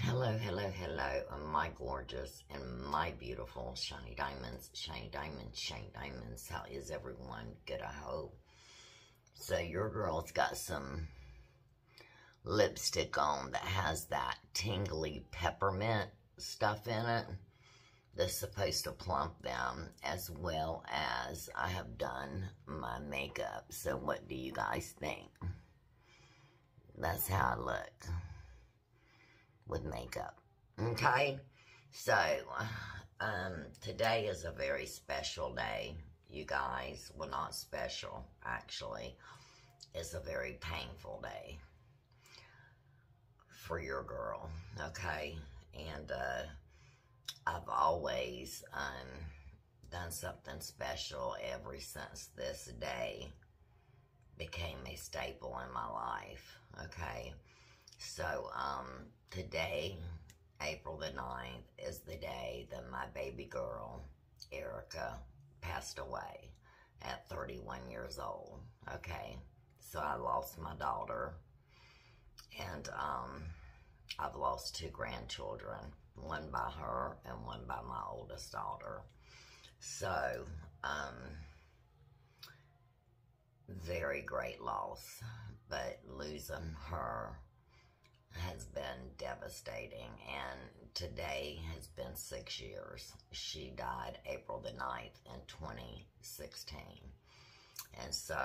Hello, hello, hello, my gorgeous and my beautiful shiny diamonds, shiny diamonds, shiny diamonds. How is everyone? Good, I hope. So your girl's got some lipstick on that has that tingly peppermint stuff in it that's supposed to plump them, as well as I have done my makeup. So what do you guys think? That's how I look with makeup. Okay, so today is a very special day, you guys. Well, not special, actually. It's a very painful day for your girl, okay? And I've always done something special ever since this day became a staple in my life, okay? So, today, April the 9th, is the day that my baby girl, Erica, passed away at 31 years old, okay? So I lost my daughter, and I've lost two grandchildren, one by her and one by my oldest daughter. So, very great loss, but losing her has been devastating, and today has been 6 years. She died April the 9th in 2016, and so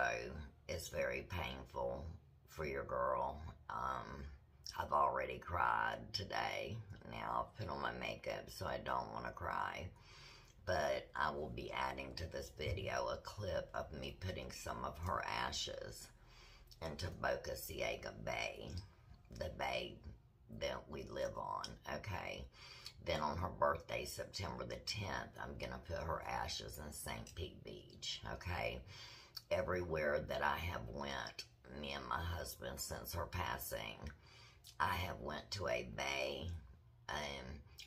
it's very painful for your girl. I've already cried today. Now I've put on my makeup so I don't want to cry, but I will be adding to this video a clip of me putting some of her ashes into Boca Ciega Bay, the bay that we live on, okay? Then on her birthday, September the 10th, I'm gonna put her ashes in St. Pete Beach, okay? Everywhere that I have went, me and my husband, since her passing, I have went to a bay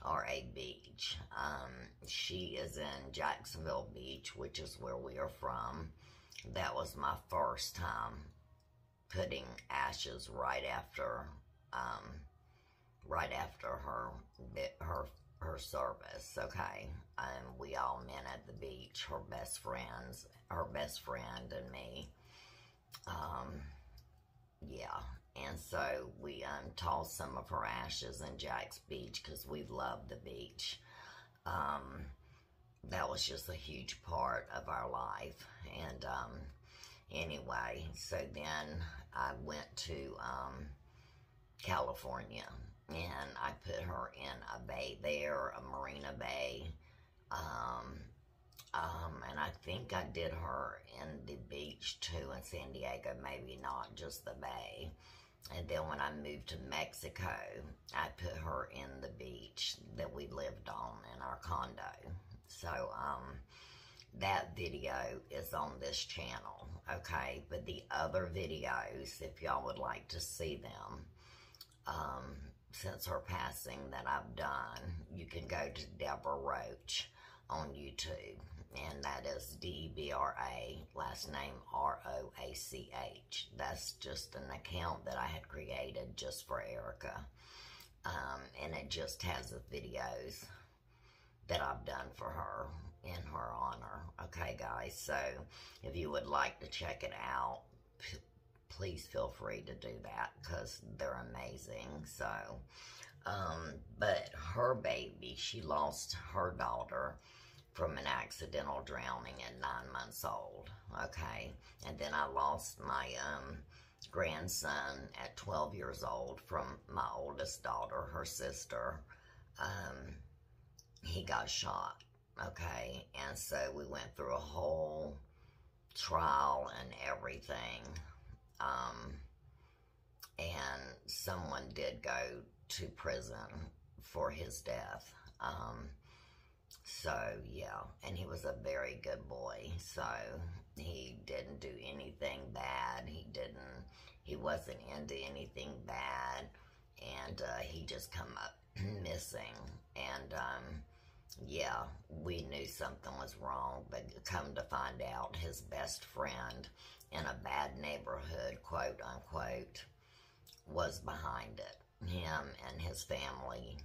or a beach. She is in Jacksonville Beach, which is where we are from. That was my first time putting ashes right after her service, okay? We all met at the beach, her best friend and me. Yeah, and so we tossed some of her ashes in Jack's Beach because we love the beach. That was just a huge part of our life, and anyway, so then I went to California, and I put her in a bay there, a marina bay, and I think I did her in the beach too in San Diego, maybe not just the bay. And then when I moved to Mexico, I put her in the beach that we lived on in our condo. So, that video is on this channel, okay? But the other videos, if y'all would like to see them, since her passing that I've done, you can go to Deborah Roach on YouTube, and that is D-E-B-R-A, last name R-O-A-C-H. That's just an account that I had created just for Erica, and it just has the videos that I've done for her in her honor. Okay, guys, so if you would like to check it out, please feel free to do that because they're amazing. So, but her baby, she lost her daughter from an accidental drowning at 9 months old, okay? And then I lost my grandson at 12 years old from my oldest daughter, her sister. He got shot, okay? And so we went through a whole trial and everything. And someone did go to prison for his death. So, yeah, and he was a very good boy, so he didn't do anything bad. He wasn't into anything bad, and he just come up missing, and yeah, we knew something was wrong, but come to find out his best friend in a bad neighborhood, quote unquote, was behind it. him and his family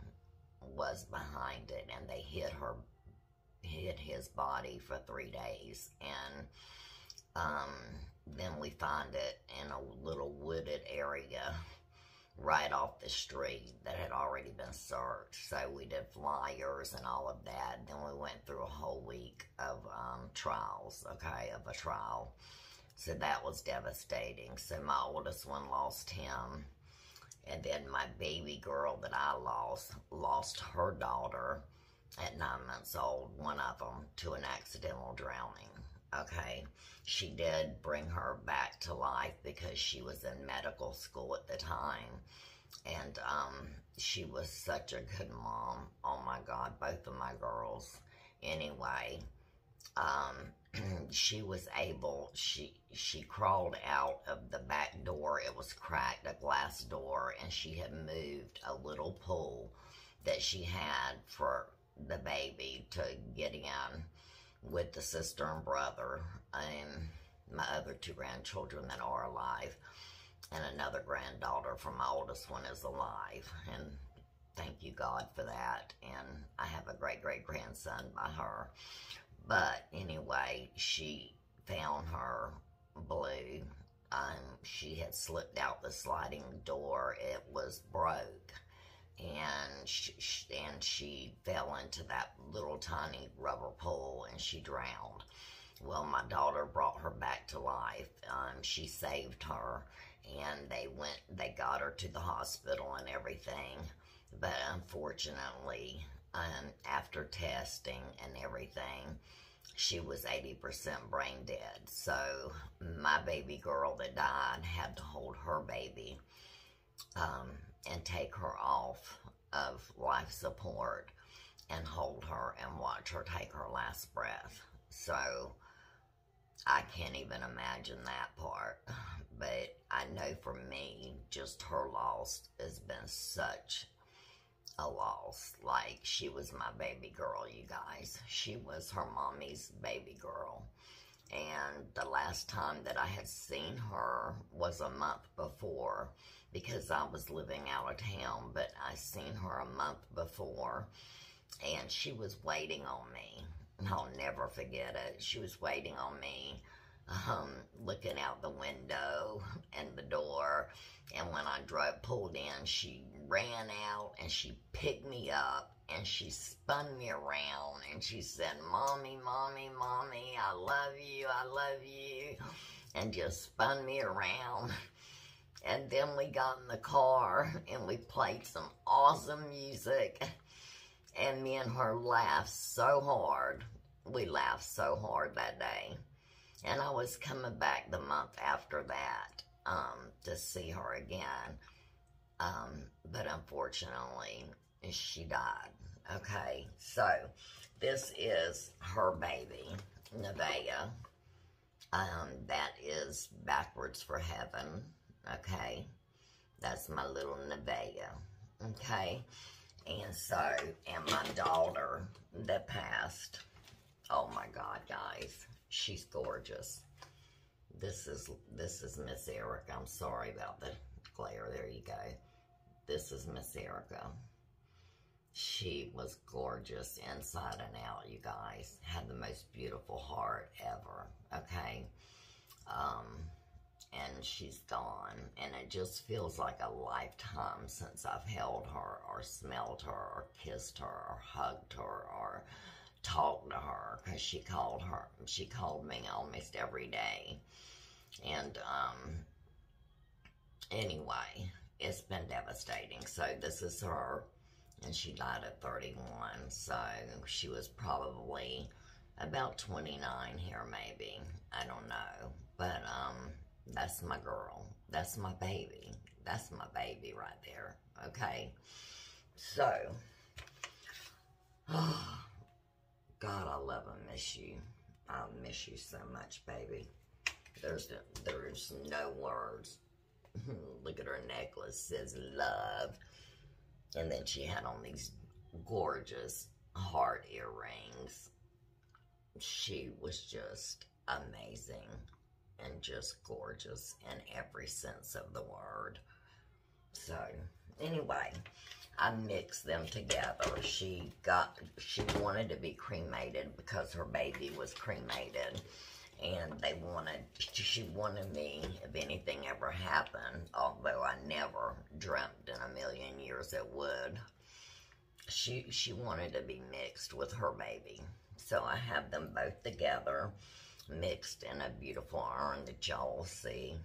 was behind it, and they hid his body for 3 days, and then we find it in a little wooded area right off the street that had already been searched. So we did flyers and all of that. Then we went through a whole week of trials, okay, of a trial. So that was devastating. So my oldest one lost him. And then my baby girl that I lost her daughter at 9 months old, one of them, to an accidental drowning. Okay, she did bring her back to life because she was in medical school at the time, and she was such a good mom. Oh my God, both of my girls. Anyway, she was able, she crawled out of the back door. It was cracked, a glass door, and she had moved a little pool that she had for the baby to get in with the sister and brother and my other 2 grandchildren that are alive, and another granddaughter from my oldest one is alive, and thank you God for that. And I have a great-great-grandson by her. But anyway, she found her blue. She had slipped out the sliding door. It was broke. And she fell into that little tiny rubber pool, and she drowned. Well, my daughter brought her back to life. She saved her, and they got her to the hospital and everything. But unfortunately, after testing and everything, she was 80% brain dead. So my baby girl that died had to hold her baby and take her off of life support and hold her and watch her take her last breath. So I can't even imagine that part. But I know for me, just her loss has been such a loss. Like, she was my baby girl, you guys. She was her mommy's baby girl. And the last time that I had seen her was a month before, because I was living out of town, but I seen her a month before, and she was waiting on me. I'll never forget it. She was waiting on me, looking out the window and the door, and when I pulled in, she ran out, and she picked me up, and she spun me around, and she said, "Mommy, Mommy, Mommy, I love you, I love you," and just spun me around. And then we got in the car, and we played some awesome music, and me and her laughed so hard. We laughed so hard that day. And I was coming back the month after that to see her again. But unfortunately, she died. Okay, so this is her baby, Nevaeh. That is backwards for heaven. Okay, that's my little Nevaeh. Okay, and so, and my daughter that passed, oh my God, guys, she's gorgeous. This is Miss Erica. I'm sorry about the glare. There you go. This is Miss Erica. She was gorgeous inside and out, you guys. Had the most beautiful heart ever. Okay, and she's gone, and it just feels like a lifetime since I've held her, or smelled her, or kissed her, or hugged her, or talked to her, because she called me almost every day. And anyway, it's been devastating. So this is her, and she died at 31, so she was probably about 29 here, maybe. I don't know, but that's my girl. That's my baby. That's my baby right there, okay? So, oh, God, I love and miss you. I miss you so much, baby. There's no words. Look at her necklace, says love. And then she had on these gorgeous heart earrings. She was just amazing and just gorgeous in every sense of the word. So, anyway, I mixed them together. She wanted to be cremated because her baby was cremated. And she wanted me, if anything ever happened, although I never dreamt in a million years it would, she wanted to be mixed with her baby. So I have them both together, mixed in a beautiful urn that y'all will see.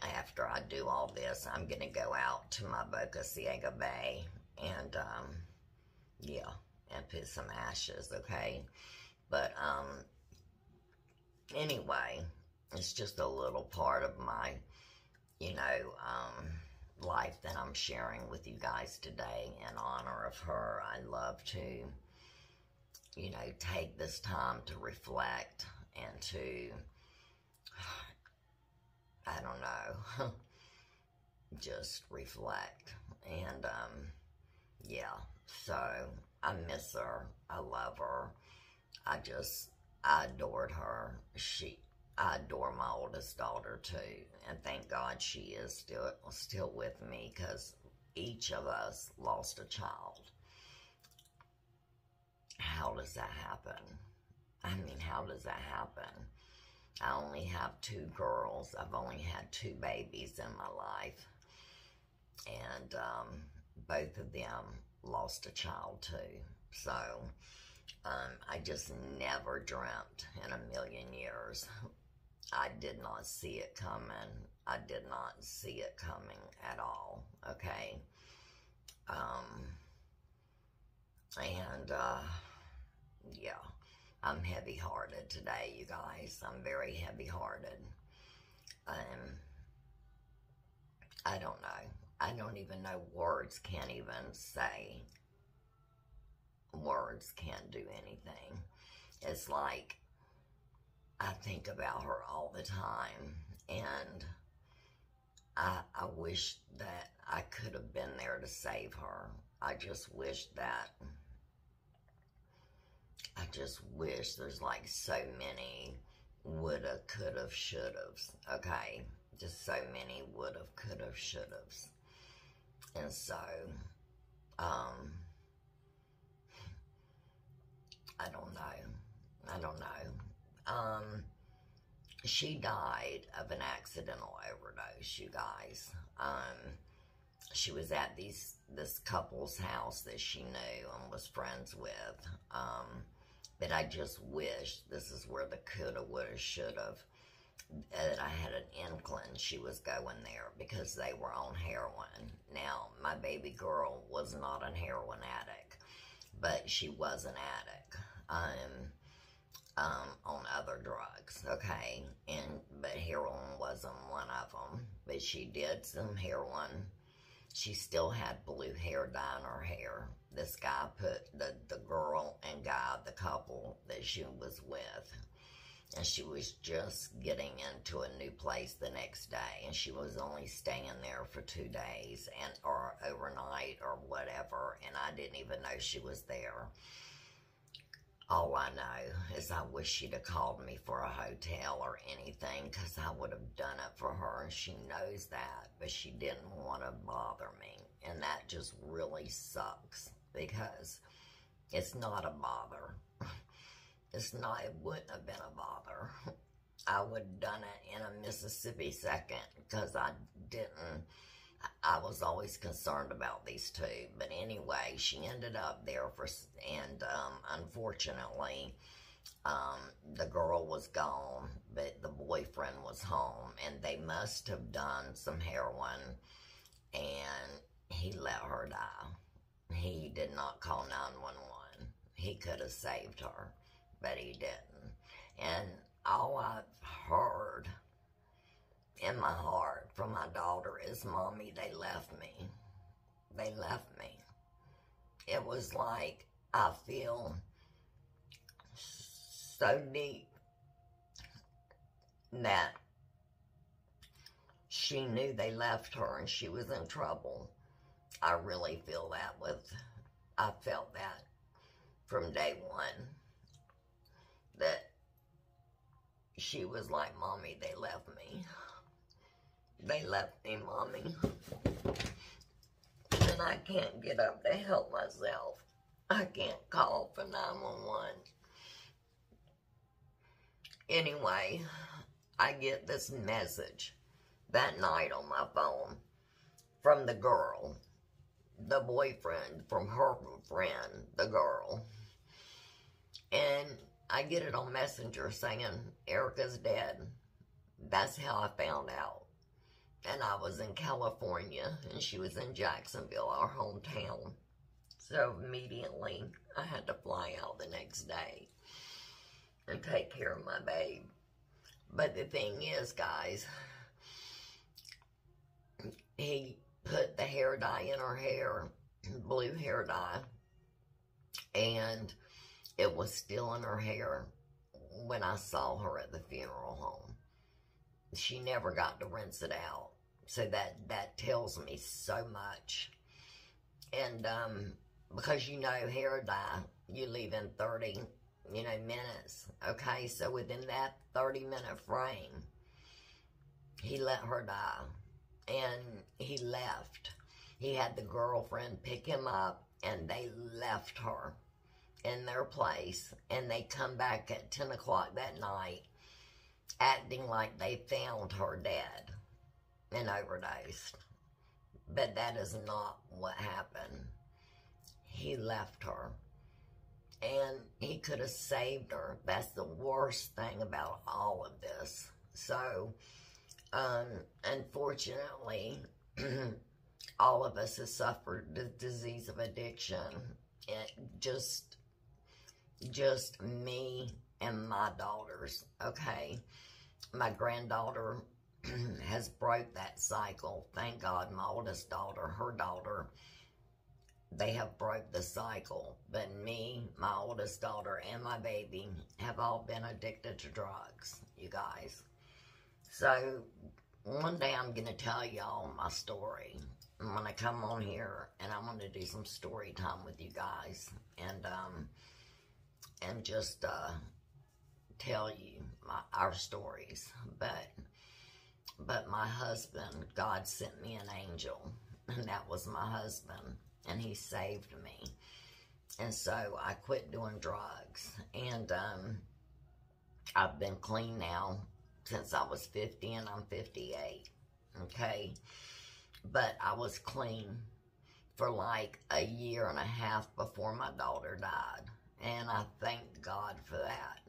After I do all this, I'm going to go out to my Boca Ciega Bay and, yeah, and put some ashes, okay? But, anyway, it's just a little part of my, you know, life that I'm sharing with you guys today in honor of her. I love to, you know, take this time to reflect and to, I don't know, just reflect. And, yeah, so I miss her. I love her. I adored her. I adore my oldest daughter too, and thank God she is still with me, because each of us lost a child. How does that happen? I mean, how does that happen? I only have 2 girls. I've only had 2 babies in my life, and both of them lost a child too. So I just never dreamt in a million years. I did not see it coming. I did not see it coming at all, okay? Yeah, I'm heavy-hearted today, you guys. I'm very heavy-hearted. I don't know. I don't even know. Words can't even say. Words can't do anything. It's like I think about her all the time, and I wish that I could have been there to save her. I just wish there's like so many woulda, coulda, shoulda's, okay? Just so many woulda, coulda, shoulda's. And so, I don't know. She died of an accidental overdose, you guys. She was at this couple's house that she knew and was friends with. But I just wish, this is where the coulda, woulda, shoulda, that I had an inkling she was going there, because they were on heroin. Now, my baby girl was not a heroin addict, but she was an addict. On other drugs, okay? But heroin wasn't one of them. But she did some heroin. She still had blue hair dye in her hair. This guy put the girl and guy, the couple that she was with, and she was just getting into a new place the next day, and she was only staying there for 2 days or overnight or whatever, and I didn't even know she was there. All I know is I wish she'd have called me for a hotel or anything, because I would have done it for her, and she knows that, but she didn't want to bother me, and that just really sucks, because it's not a bother. It wouldn't have been a bother. I would have done it in a Mississippi second, because I was always concerned about these 2. But anyway, she ended up there and unfortunately, the girl was gone, but the boyfriend was home, and they must have done some heroin, and he let her die. He did not call 911. He could have saved her, but he didn't. And all I've heard in my heart from my daughter is, Mommy, they left me. They left me. It was like, I feel so deep that she knew they left her and she was in trouble. I really feel that I felt that from day one, that she was like, Mommy, they left me. They left me, Mommy. and I can't get up to help myself. I can't call for 911. Anyway, I get this message that night on my phone from the girl, the boyfriend, from her friend, the girl. And I get it on Messenger saying, Erica's dead. That's how I found out. And I was in California, and she was in Jacksonville, our hometown. So immediately, I had to fly out the next day and take care of my babe. But the thing is, guys, he put the hair dye in her hair, blue hair dye, and it was still in her hair when I saw her at the funeral home. She never got to rinse it out. So that tells me so much. And because you know hair dye, you leave in 30 minutes. Okay, so within that 30-minute frame, he let her die. And he left. He had the girlfriend pick him up, and they left her in their place. And they come back at 10 o'clock that night, acting like they found her dead and overdosed. But that is not what happened. He left her. And he could have saved her. That's the worst thing about all of this. So, unfortunately, all of us have suffered the disease of addiction. It just me and my daughters, okay? My granddaughter has broke that cycle. Thank God. My oldest daughter, her daughter, they have broke the cycle. But me, my oldest daughter, and my baby have all been addicted to drugs, you guys. So, one day I'm going to tell y'all my story. I'm going to come on here and I'm going to do some story time with you guys. And just tell you our stories. But my husband, God sent me an angel. And that was my husband. And he saved me. And so I quit doing drugs. And I've been clean now since I was 50 and I'm 58. Okay? But I was clean for like a year and a half before my daughter died. And I thank God for that.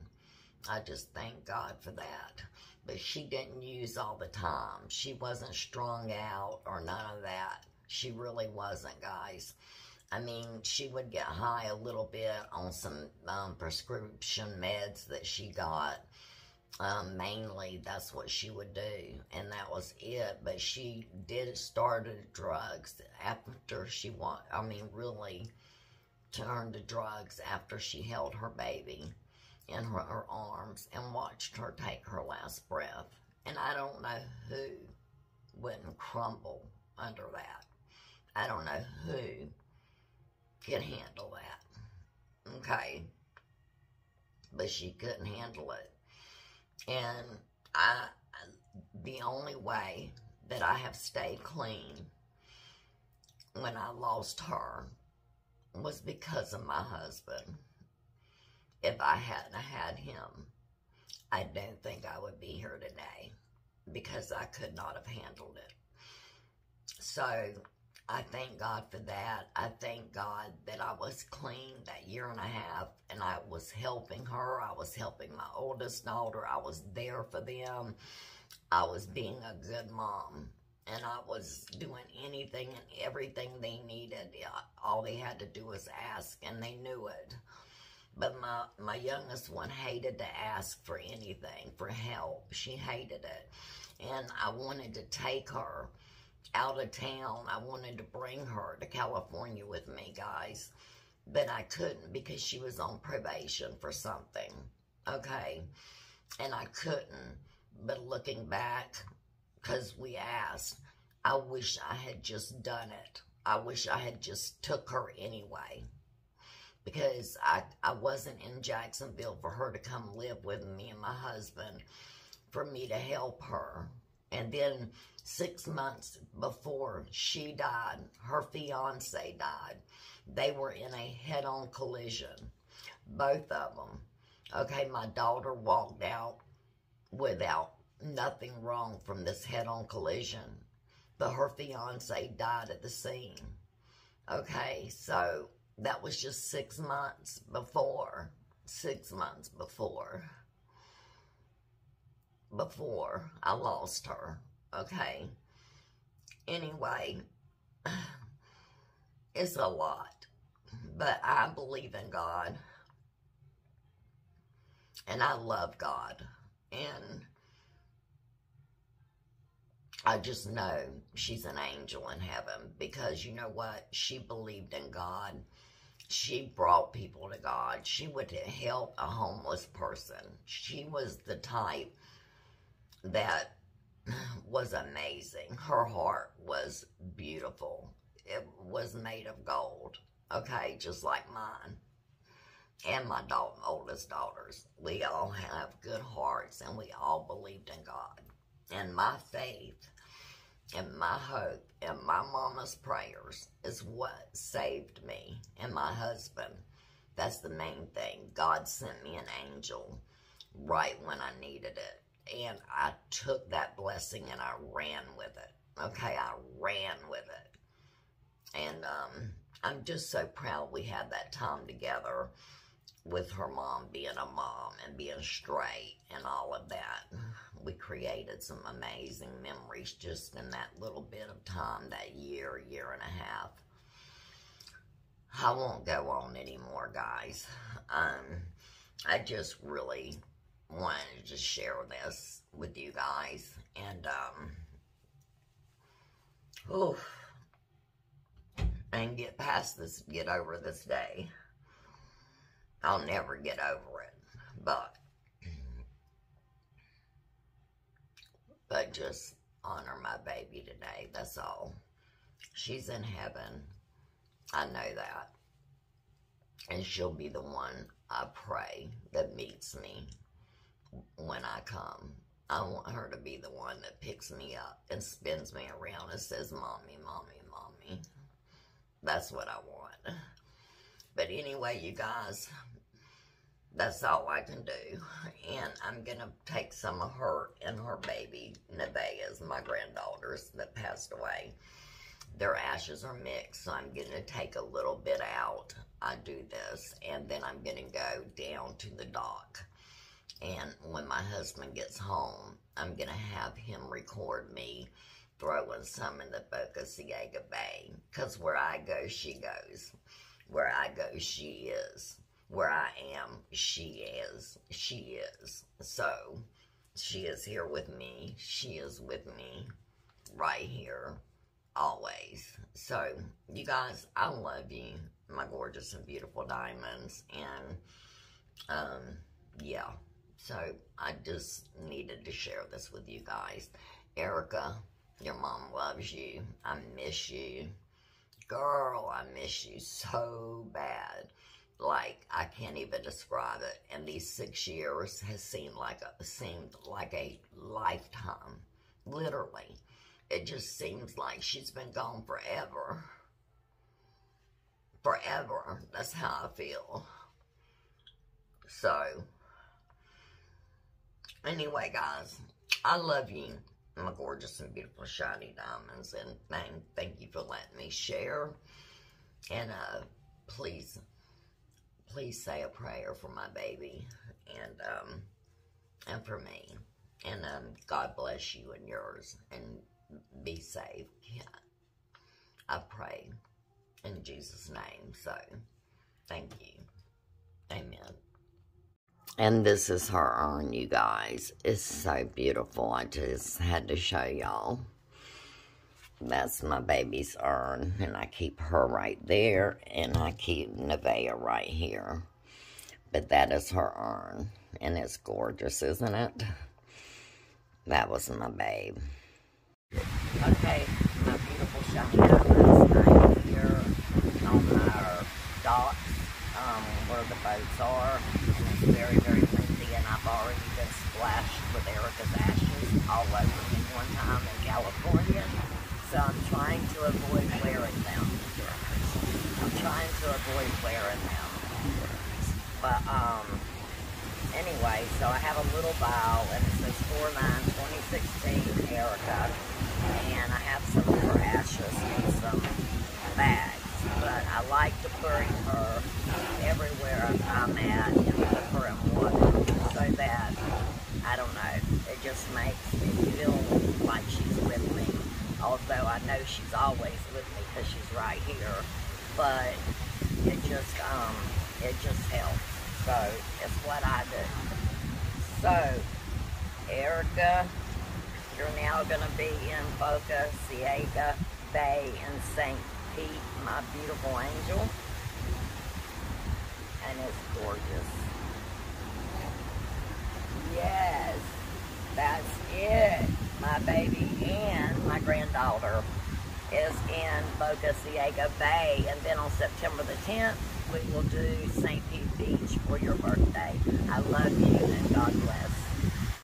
I just thank God for that. But she didn't use all the time. She wasn't strung out or none of that. She really wasn't, guys. I mean, she would get high a little bit on some prescription meds that she got. Mainly, that's what she would do, and that was it. But she started drugs after she really turned to drugs after she held her baby in her arms and watched her take her last breath. And I don't know who wouldn't crumble under that. I don't know who can handle that. Okay? But she couldn't handle it. And the only way that I have stayed clean when I lost her was because of my husband. If I hadn't had him, I don't think I would be here today because I could not have handled it. So I thank God for that. I thank God that I was clean that year and a half, and I was helping her. I was helping my oldest daughter. I was there for them. I was being a good mom, and I was doing anything and everything they needed. All they had to do was ask, and they knew it. But my youngest one hated to ask for anything, for help. She hated it. And I wanted to take her out of town. I wanted to bring her to California with me, guys. But I couldn't because she was on probation for something. Okay? And I couldn't. But looking back, because we asked, I wish I had just done it. I wish I had just took her anyway. Because I wasn't in Jacksonville for her to come live with me and my husband, for me to help her. And then 6 months before she died, her fiance died. They were in a head-on collision, both of them. Okay, my daughter walked out without nothing wrong from this head-on collision, but her fiance died at the scene. Okay, so that was just 6 months before. 6 months before I lost her. Okay, anyway, it's a lot, but I believe in God, and I love God, and I just know she's an angel in heaven, because you know what? She believed in God. She brought people to God. She would help a homeless person. She was the type that was amazing. Her heart was beautiful. It was made of gold, okay, just like mine. And my oldest daughters. We all have good hearts, and we all believed in God. And my faith and my hope and my mama's prayers is what saved me and my husband. That's the main thing. God sent me an angel right when I needed it. And I took that blessing and I ran with it. Okay, I ran with it. And I'm just so proud we had that time together, with her mom being a mom and being straight and all of that. We created some amazing memories just in that little bit of time, that year and a half. I won't go on anymore, guys. I just really wanted to just share this with you guys. And, and get past this, get over this day. I'll never get over it, but just honor my baby today, that's all. She's in heaven, I know that, and she'll be the one I pray that meets me when I come. I want her to be the one that picks me up and spins me around and says, "Mommy, mommy, mommy." That's what I want. But anyway, you guys, that's all I can do. And I'm going to take some of her and her baby, Nevaeh's, my granddaughters that passed away. Their ashes are mixed, so I'm going to take a little bit out. I do this, and then I'm going to go down to the dock. And when my husband gets home, I'm going to have him record me throwing some in the Ciega Bay. Because where I go, she goes. Where I go, she is. Where I am, she is. She is. So, she is here with me. She is with me right here, always. So, you guys, I love you, my gorgeous and beautiful diamonds. And, yeah. So, I just needed to share this with you guys. Erica, your mom loves you. I miss you. Girl, I miss you so bad. Like, I can't even describe it. And these 6 years has seemed like a lifetime. Literally. It just seems like she's been gone forever. Forever. That's how I feel. So, anyway, guys, I love you, my gorgeous and beautiful shiny diamonds, and thank you for letting me share. And please say a prayer for my baby and for me. And God bless you and yours, and be safe. Yeah, I pray in Jesus' name. So, thank you. Amen. And this is her urn, you guys. It's so beautiful. I just had to show y'all. That's my baby's urn. And I keep her right there. And I keep Nevaeh right here. But that is her urn. And it's gorgeous, isn't it? That was my babe. Okay, my beautiful shiny diamonds. I'm here on our docks. Where the boats are. It's very windy, and I've already been splashed with Erica's ashes all over me one time. Anyway, so I have a little vial, and it says 4/9/2016, Erica. And I have some of her ashes in some bags. But I like to bring her everywhere I'm at and put her in water so that, I don't know, it just makes me feel like she's with me. Although I know she's always with me because she's right here. But it just helps. So it's what I do. So, Erica, you're now going to be in Boca Ciega Bay in St. Pete, my beautiful angel. And it's gorgeous. Yes, that's it. My baby and my granddaughter is in Boca Ciega Bay. And then on September the 10th, we will do St. Pete Beach for your birthday. I love you and God bless.